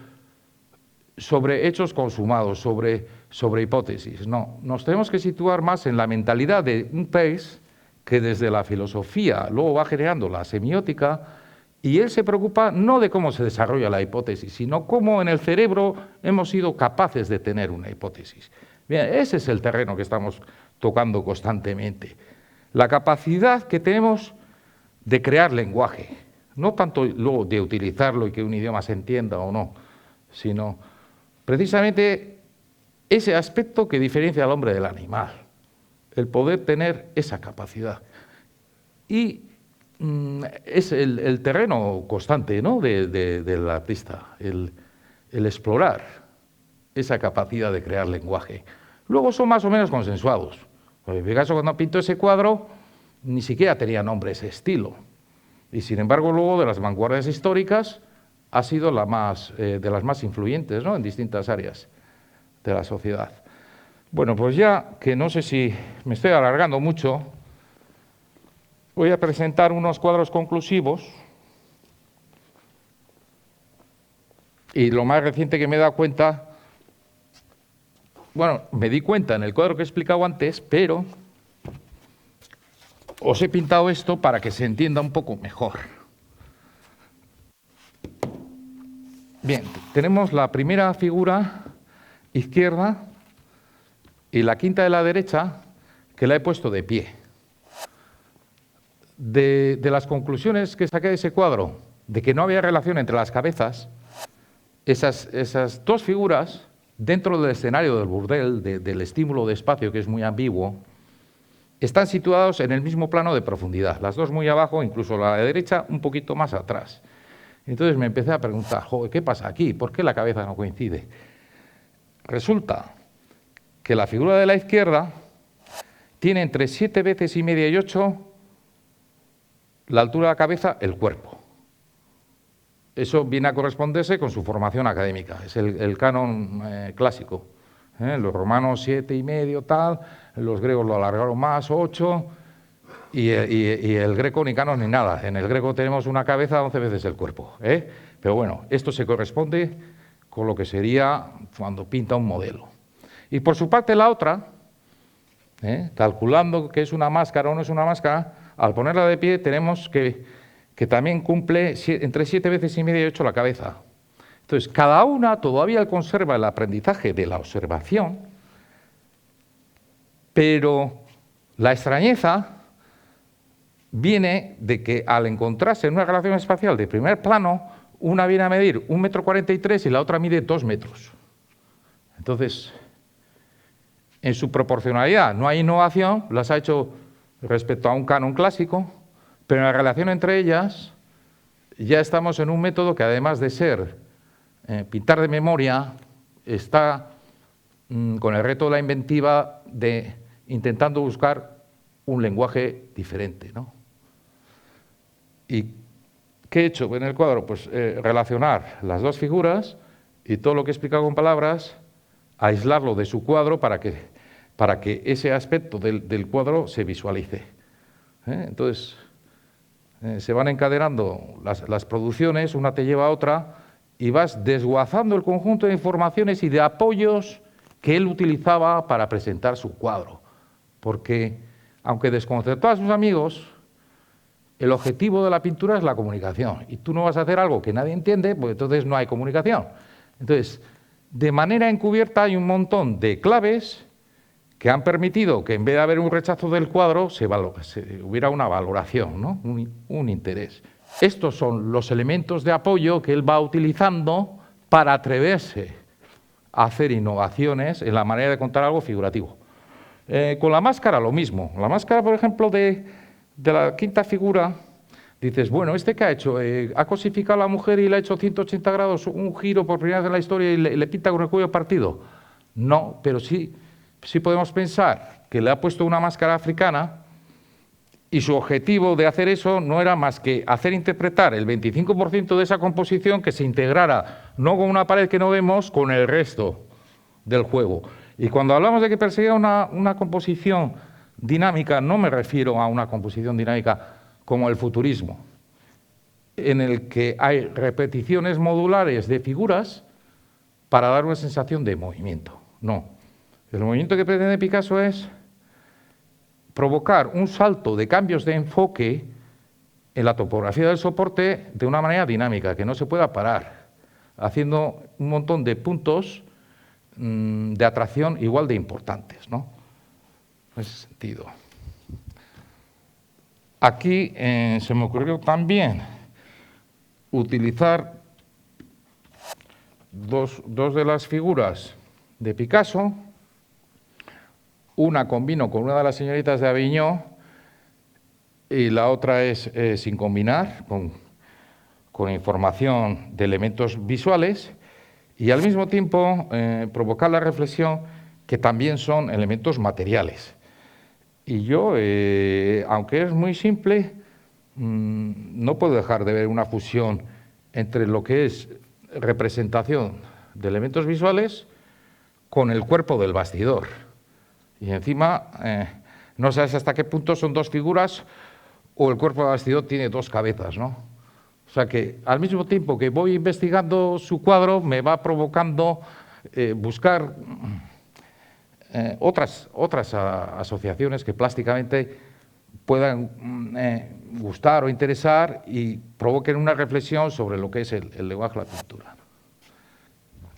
sobre hechos consumados, sobre hipótesis. No, nos tenemos que situar más en la mentalidad de un país que desde la filosofía luego va generando la semiótica, y él se preocupa no de cómo se desarrolla la hipótesis, sino cómo en el cerebro hemos sido capaces de tener una hipótesis. Bien, ese es el terreno que estamos tocando constantemente. La capacidad que tenemos de crear lenguaje, no tanto luego de utilizarlo y que un idioma se entienda o no, sino precisamente ese aspecto que diferencia al hombre del animal, el poder tener esa capacidad. Y es el terreno constante, ¿no?, del artista, el explorar esa capacidad de crear lenguaje. Luego son más o menos consensuados. En Picasso, cuando pintó ese cuadro, ni siquiera tenía nombre ese estilo. Y sin embargo, luego de las vanguardias históricas, ha sido de las más influyentes, ¿no?, en distintas áreas de la sociedad. Bueno, pues ya que no sé si me estoy alargando mucho, voy a presentar unos cuadros conclusivos. Y lo más reciente que me he dado cuenta, bueno, me di cuenta en el cuadro que he explicado antes, pero os he pintado esto para que se entienda un poco mejor. Bien, tenemos la primera figura izquierda y la quinta de la derecha, que la he puesto de pie. De las conclusiones que saqué de ese cuadro, de que no había relación entre las cabezas, esas dos figuras, dentro del escenario del burdel, del estímulo de espacio, que es muy ambiguo, están situados en el mismo plano de profundidad, las dos muy abajo, incluso la de derecha un poquito más atrás. Entonces me empecé a preguntar, joder, ¿qué pasa aquí? ¿Por qué la cabeza no coincide? Resulta que la figura de la izquierda tiene entre 7 veces y media y 8 la altura de la cabeza, el cuerpo. Eso viene a corresponderse con su formación académica, es el canon clásico. Los romanos 7 y medio, tal, los griegos lo alargaron más, 8, y el greco ni canon ni nada. En el greco tenemos una cabeza 11 veces el cuerpo. Pero bueno, esto se corresponde con lo que sería cuando pinta un modelo. Y por su parte la otra, calculando que es una máscara o no es una máscara, al ponerla de pie tenemos que también cumple entre 7 veces y media y 8 la cabeza. Entonces, cada una todavía conserva el aprendizaje de la observación, pero la extrañeza viene de que al encontrarse en una relación espacial de primer plano, una viene a medir 1,43 m y la otra mide 2 metros. Entonces, en su proporcionalidad no hay innovación, las ha hecho respecto a un canon clásico, pero en la relación entre ellas ya estamos en un método que, además de ser pintar de memoria, está con el reto de la inventiva de intentando buscar un lenguaje diferente, ¿no? ¿Y qué he hecho en el cuadro? Pues relacionar las dos figuras y todo lo que he explicado con palabras, aislarlo de su cuadro para que ese aspecto del cuadro se visualice. Entonces, se van encadenando las producciones, una te lleva a otra, y vas desguazando el conjunto de informaciones y de apoyos que él utilizaba para presentar su cuadro. Porque, aunque desconcertó a sus amigos, el objetivo de la pintura es la comunicación. Y tú no vas a hacer algo que nadie entiende, pues entonces no hay comunicación. Entonces, de manera encubierta hay un montón de claves que han permitido que, en vez de haber un rechazo del cuadro, hubiera una valoración, ¿no? un interés. Estos son los elementos de apoyo que él va utilizando para atreverse a hacer innovaciones en la manera de contar algo figurativo. Con la máscara lo mismo. La máscara, por ejemplo, de la quinta figura, dices, bueno, ¿este qué ha hecho? Ha cosificado a la mujer y le ha hecho 180 grados, un giro por primera vez en la historia y le pinta con el cuello partido. No, pero sí podemos pensar que le ha puesto una máscara africana y su objetivo de hacer eso no era más que hacer interpretar el 25% de esa composición que se integrara, no con una pared que no vemos, con el resto del juego. Y cuando hablamos de que perseguía una composición dinámica, no me refiero a una composición dinámica como el futurismo, en el que hay repeticiones modulares de figuras para dar una sensación de movimiento. No. El movimiento que pretende Picasso es provocar un salto de cambios de enfoque en la topografía del soporte de una manera dinámica, que no se pueda parar, haciendo un montón de puntos de atracción igual de importantes, ¿no? En ese sentido. Aquí se me ocurrió también utilizar dos de las figuras de Picasso. Una combino con una de las señoritas de Aviñó y la otra es sin combinar, con información de elementos visuales, y al mismo tiempo provocar la reflexión que también son elementos materiales. Y yo, aunque es muy simple, no puedo dejar de ver una fusión entre lo que es representación de elementos visuales con el cuerpo del bastidor. Y encima, no sabes hasta qué punto son dos figuras o el cuerpo del bastidor tiene dos cabezas, ¿no? O sea que al mismo tiempo que voy investigando su cuadro, me va provocando buscar otras asociaciones que plásticamente puedan gustar o interesar y provoquen una reflexión sobre lo que es el lenguaje de la pintura.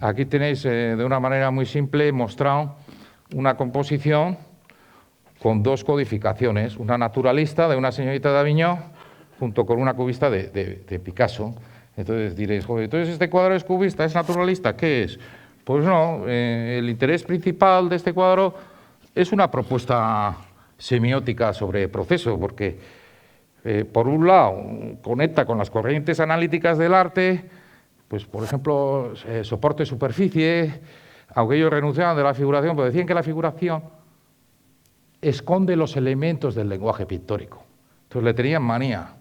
Aquí tenéis de una manera muy simple mostrado una composición con dos codificaciones, una naturalista de una señorita de Aviñó junto con una cubista de Picasso. Entonces diréis, joder, entonces este cuadro es cubista, es naturalista, ¿qué es? Pues no, el interés principal de este cuadro es una propuesta semiótica sobre proceso, porque por un lado conecta con las corrientes analíticas del arte, pues por ejemplo, soporte-superficie, aunque ellos renunciaban de la figuración, pues decían que la figuración esconde los elementos del lenguaje pictórico. Entonces le tenían manía.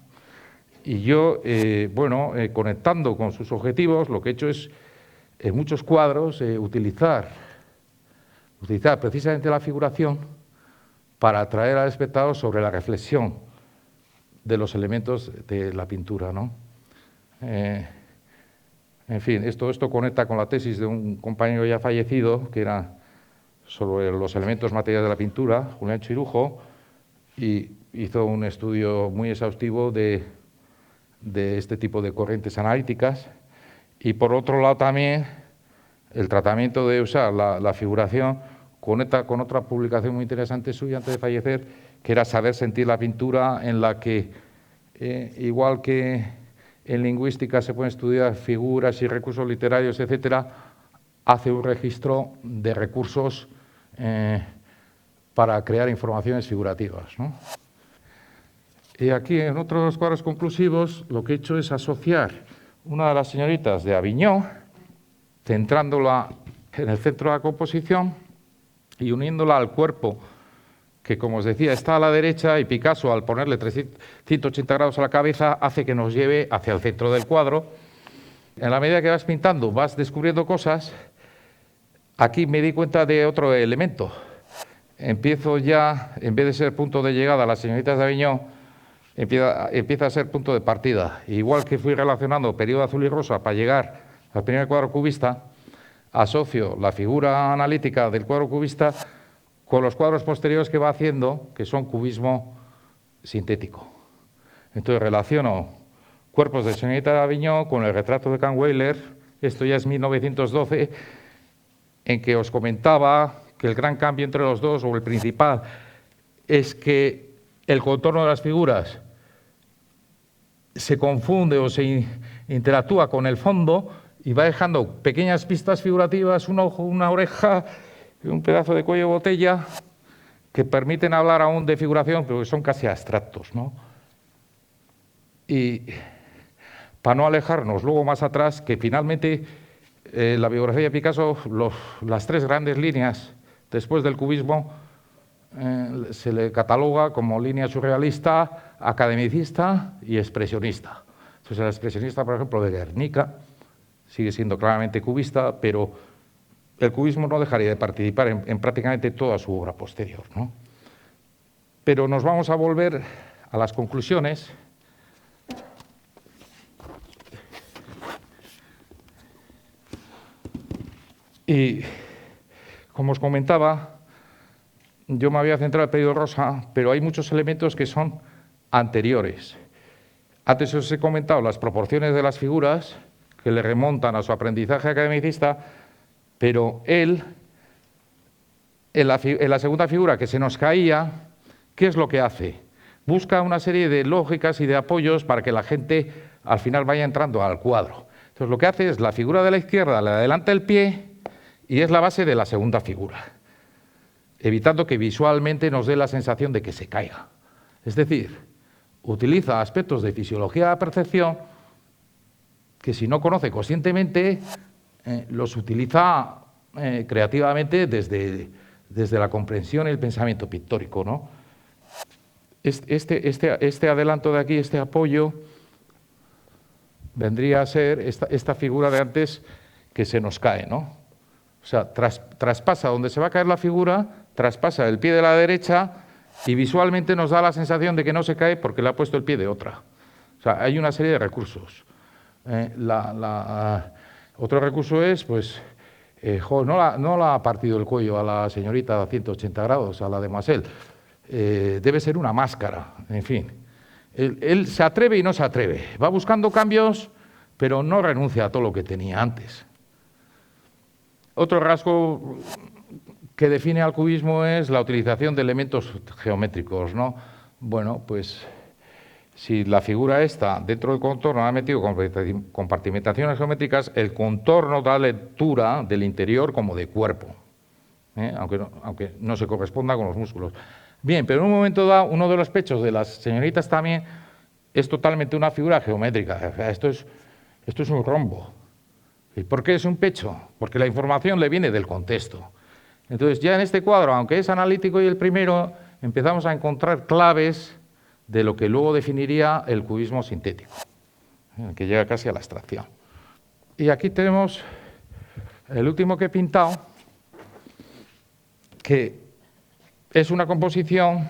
Y yo, conectando con sus objetivos, lo que he hecho es, en muchos cuadros, utilizar precisamente la figuración para atraer al espectador sobre la reflexión de los elementos de la pintura, ¿no? En fin, esto conecta con la tesis de un compañero ya fallecido, que era sobre los elementos materiales de la pintura, Julián Chirujo, y hizo un estudio muy exhaustivo de este tipo de corrientes analíticas. Y por otro lado también el tratamiento de usar la figuración conecta con otra publicación muy interesante suya antes de fallecer, que era Saber sentir la pintura, en la que, igual que en lingüística se pueden estudiar figuras y recursos literarios, etcétera, hace un registro de recursos para crear informaciones figurativas, ¿no? Y aquí, en otro de los cuadros conclusivos, lo que he hecho es asociar una de las señoritas de Aviñó, centrándola en el centro de la composición y uniéndola al cuerpo, que, como os decía, está a la derecha, y Picasso, al ponerle 380 grados a la cabeza, hace que nos lleve hacia el centro del cuadro. En la medida que vas pintando, vas descubriendo cosas. Aquí me di cuenta de otro elemento. Empiezo ya, en vez de ser punto de llegada a las señoritas de Aviñó, empieza a ser punto de partida. Igual que fui relacionando periodo azul y rosa para llegar al primer cuadro cubista, asocio la figura analítica del cuadro cubista con los cuadros posteriores que va haciendo, que son cubismo sintético. Entonces relaciono cuerpos de señorita de Aviñó con el retrato de Kahnweiler. Esto ya es 1912, en que os comentaba que el gran cambio entre los dos, o el principal, es que el contorno de las figuras se confunde o se interactúa con el fondo y va dejando pequeñas pistas figurativas, un ojo, una oreja, un pedazo de cuello de botella, que permiten hablar aún de figuración, pero que son casi abstractos, ¿no? Y para no alejarnos luego más atrás, que finalmente la biografía de Picasso, las tres grandes líneas después del cubismo, se le cataloga como línea surrealista, academicista y expresionista. Entonces el expresionista, por ejemplo, de Guernica, sigue siendo claramente cubista, pero el cubismo no dejaría de participar en prácticamente toda su obra posterior, ¿no? Pero nos vamos a volver a las conclusiones. Y, como os comentaba, yo me había centrado en el periodo rosa, pero hay muchos elementos que son anteriores. Antes os he comentado las proporciones de las figuras, que le remontan a su aprendizaje academicista, pero él, en la segunda figura que se nos caía, ¿qué es lo que hace? busca una serie de lógicas y de apoyos para que la gente al final vaya entrando al cuadro. Entonces lo que hace es la figura de la izquierda, le adelanta el pie y es la base de la segunda figura, evitando que visualmente nos dé la sensación de que se caiga. Es decir, utiliza aspectos de fisiología de la percepción que si no conoce conscientemente, los utiliza creativamente desde la comprensión y el pensamiento pictórico, ¿no? Este adelanto de aquí, este apoyo, vendría a ser esta figura de antes que se nos cae, ¿no? O sea, traspasa donde se va a caer la figura, traspasa el pie de la derecha y visualmente nos da la sensación de que no se cae porque le ha puesto el pie de otra. O sea, hay una serie de recursos. Otro recurso es, pues, no la ha partido el cuello a la señorita a 180 grados, a la demoiselle. Debe ser una máscara, en fin. Él se atreve y no se atreve. Va buscando cambios, pero no renuncia a todo lo que tenía antes. Otro rasgo que define al cubismo es la utilización de elementos geométricos, ¿no? Bueno, pues si la figura esta dentro del contorno ha metido compartimentaciones geométricas, el contorno da lectura del interior como de cuerpo, aunque no se corresponda con los músculos. Bien, pero en un momento dado, uno de los pechos de las señoritas también es totalmente una figura geométrica. Esto es un rombo. ¿Y por qué es un pecho? Porque la información le viene del contexto. Entonces, ya en este cuadro, aunque es analítico y el primero, empezamos a encontrar claves de lo que luego definiría el cubismo sintético, que llega casi a la abstracción. Y aquí tenemos el último que he pintado, que es una composición,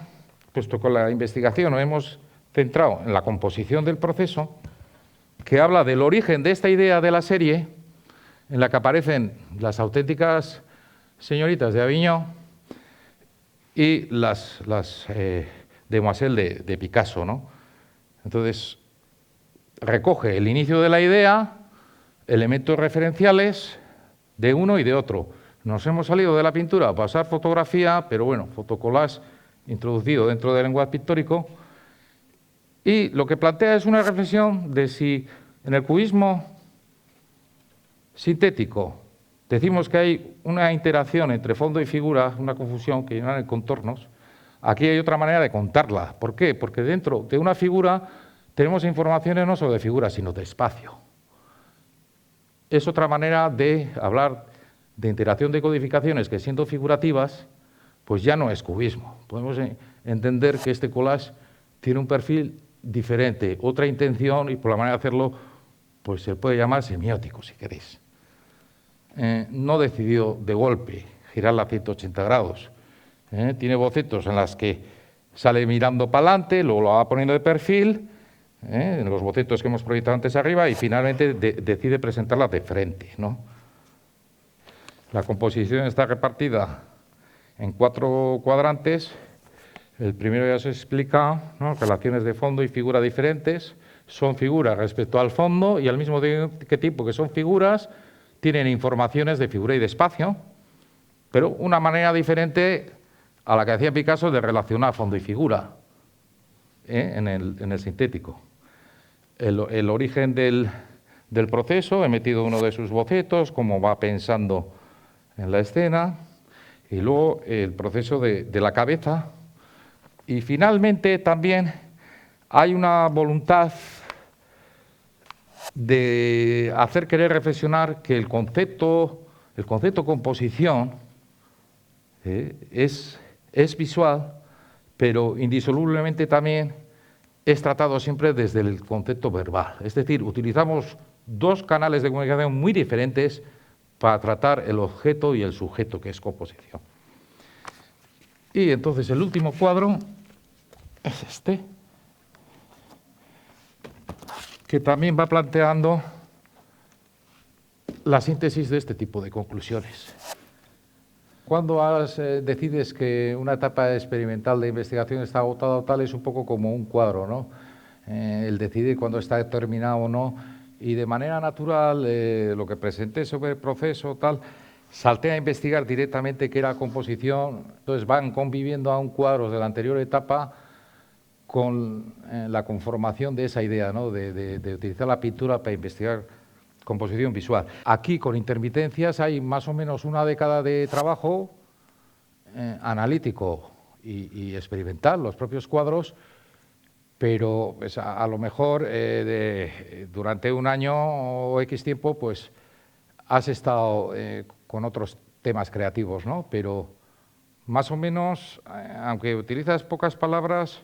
puesto con la investigación nos hemos centrado en la composición del proceso, que habla del origen de esta idea de la serie, en la que aparecen las auténticas señoritas de Avignon y las demoiselles de Picasso, ¿no? Entonces, recoge el inicio de la idea, elementos referenciales de uno y de otro. Nos hemos salido de la pintura para usar fotografía, pero bueno, fotocollage introducido dentro del lenguaje pictórico. Y lo que plantea es una reflexión de si en el cubismo sintético decimos que hay una interacción entre fondo y figura, una confusión que llenan en contornos. Aquí hay otra manera de contarla. ¿Por qué? Porque dentro de una figura tenemos informaciones no solo de figuras, sino de espacio. Es otra manera de hablar de interacción de codificaciones que, siendo figurativas, pues ya no es cubismo. Podemos entender que este collage tiene un perfil diferente, otra intención, y por la manera de hacerlo, pues se puede llamar semiótico, si queréis. No decidió de golpe girarla a 180 grados. Tiene bocetos en las que sale mirando para adelante, luego lo va poniendo de perfil, en los bocetos que hemos proyectado antes arriba, y finalmente decide presentarla de frente, ¿no? La composición está repartida en 4 cuadrantes. El primero ya se explica, ¿no? Relaciones de fondo y figura diferentes. Son figuras respecto al fondo y al mismo tiempo que son figuras, tienen informaciones de figura y de espacio, pero una manera diferente a la que hacía Picasso de relacionar fondo y figura en el sintético. El origen del proceso, he metido uno de sus bocetos, cómo va pensando en la escena, y luego el proceso de la cabeza. Y finalmente también hay una voluntad de hacer querer reflexionar que el concepto composición es visual, pero indisolublemente también es tratado siempre desde el concepto verbal. Es decir, utilizamos 2 canales de comunicación muy diferentes para tratar el objeto y el sujeto, que es composición. Y entonces el último cuadro es este, que también va planteando la síntesis de este tipo de conclusiones. Cuando decides que una etapa experimental de investigación está agotada o tal, es un poco como un cuadro, ¿no? El decidir cuándo está terminado o no, y de manera natural lo que presenté sobre el proceso tal, salté a investigar directamente qué era composición. Entonces van conviviendo aún cuadros de la anterior etapa con la conformación de esa idea, ¿no? de utilizar la pintura para investigar composición visual. Aquí, con intermitencias, hay más o menos una década de trabajo analítico y experimental, los propios cuadros, pero pues, a lo mejor durante un año o X tiempo pues has estado con otros temas creativos, ¿no? Pero más o menos, aunque utilizas pocas palabras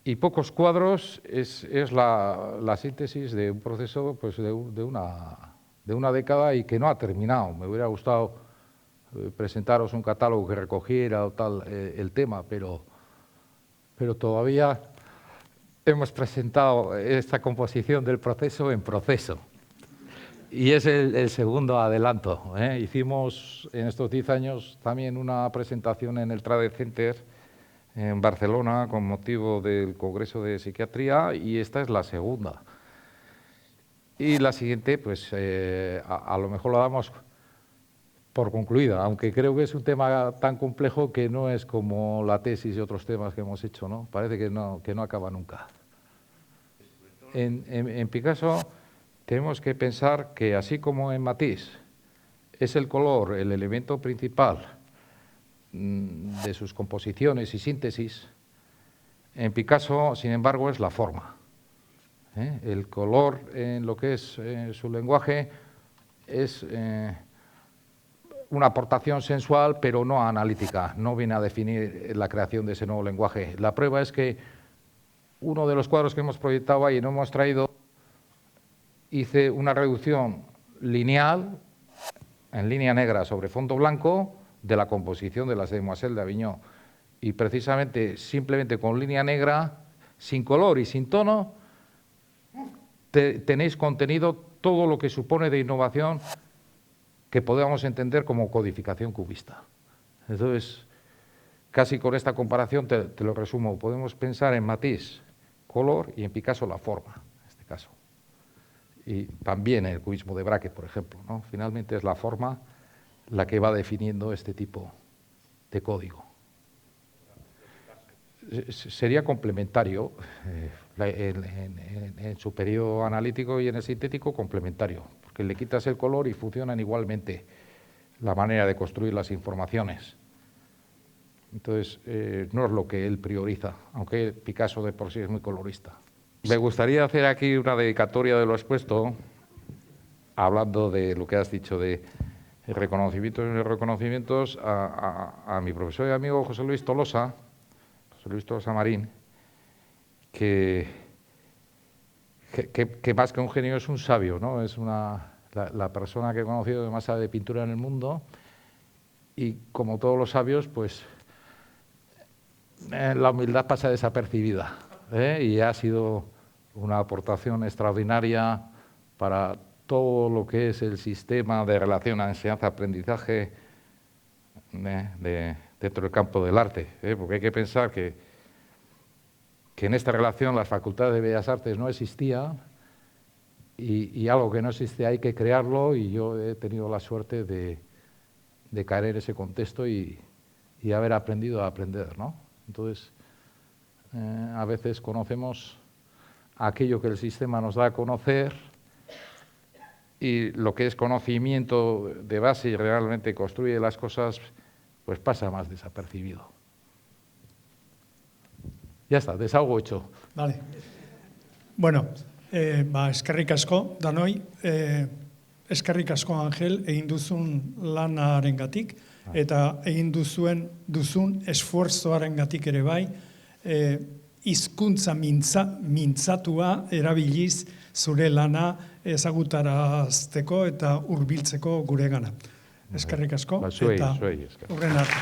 y pocos cuadros, es la síntesis de un proceso pues, de una década y que no ha terminado. Me hubiera gustado presentaros un catálogo que recogiera o tal el tema, pero todavía hemos presentado esta composición del proceso en proceso. Y es el segundo adelanto. Hicimos en estos 10 años también una presentación en el Trade Center en Barcelona con motivo del Congreso de Psiquiatría y esta es la segunda. Y la siguiente, pues a lo mejor la damos por concluida, aunque creo que es un tema tan complejo que no es como la tesis y otros temas que hemos hecho, ¿no? Parece que no acaba nunca. En Picasso tenemos que pensar que, así como en Matisse es el color el elemento principal de sus composiciones y síntesis, en Picasso, sin embargo, es la forma. El color, en lo que es su lenguaje, es una aportación sensual, pero no analítica, no viene a definir la creación de ese nuevo lenguaje. La prueba es que uno de los cuadros que hemos proyectado ahí, no hemos traído, hice una reducción lineal, en línea negra sobre fondo blanco, de la composición de las Demoiselles d'Avignon. Y precisamente, simplemente con línea negra, sin color y sin tono, tenéis contenido todo lo que supone de innovación que podamos entender como codificación cubista. Entonces, casi con esta comparación te lo resumo. Podemos pensar en Matisse, color, y en Picasso, la forma, en este caso. Y también en el cubismo de Braque, por ejemplo, ¿no? Finalmente es la forma la que va definiendo este tipo de código. Sería complementario, en su periodo analítico y en el sintético, complementario, porque le quitas el color y funcionan igualmente la manera de construir las informaciones. Entonces, no es lo que él prioriza, aunque Picasso de por sí es muy colorista. Me gustaría hacer aquí una dedicatoria de lo expuesto, hablando de lo que has dicho de reconocimientos a mi profesor y amigo José Luis Tolosa Marín, que más que un genio es un sabio, ¿no? Es la persona que he conocido más sabe de pintura en el mundo, y como todos los sabios, pues la humildad pasa desapercibida, y ha sido una aportación extraordinaria para todo lo que es el sistema de relación a enseñanza-aprendizaje dentro del campo del arte, porque hay que pensar que en esta relación las facultades de Bellas Artes no existían y algo que no existe hay que crearlo, y yo he tenido la suerte de caer en ese contexto y haber aprendido a aprender, ¿no? Entonces, a veces conocemos aquello que el sistema nos da a conocer, y lo que es conocimiento de base y realmente construye las cosas, pues pasa más desapercibido. Ya está, desahogo hecho. Vale. Bueno, eskerrik asko, danoi. Eskerrik asko, Angel, egin duzun lanarengatik, eta egin duzun esfuerzoarengatik ere bai, hizkuntza mintzatua erabiliz zure lana ezagutarazteko eta hurbiltzeko guregana. Eskerrik asko, eta hurren arte.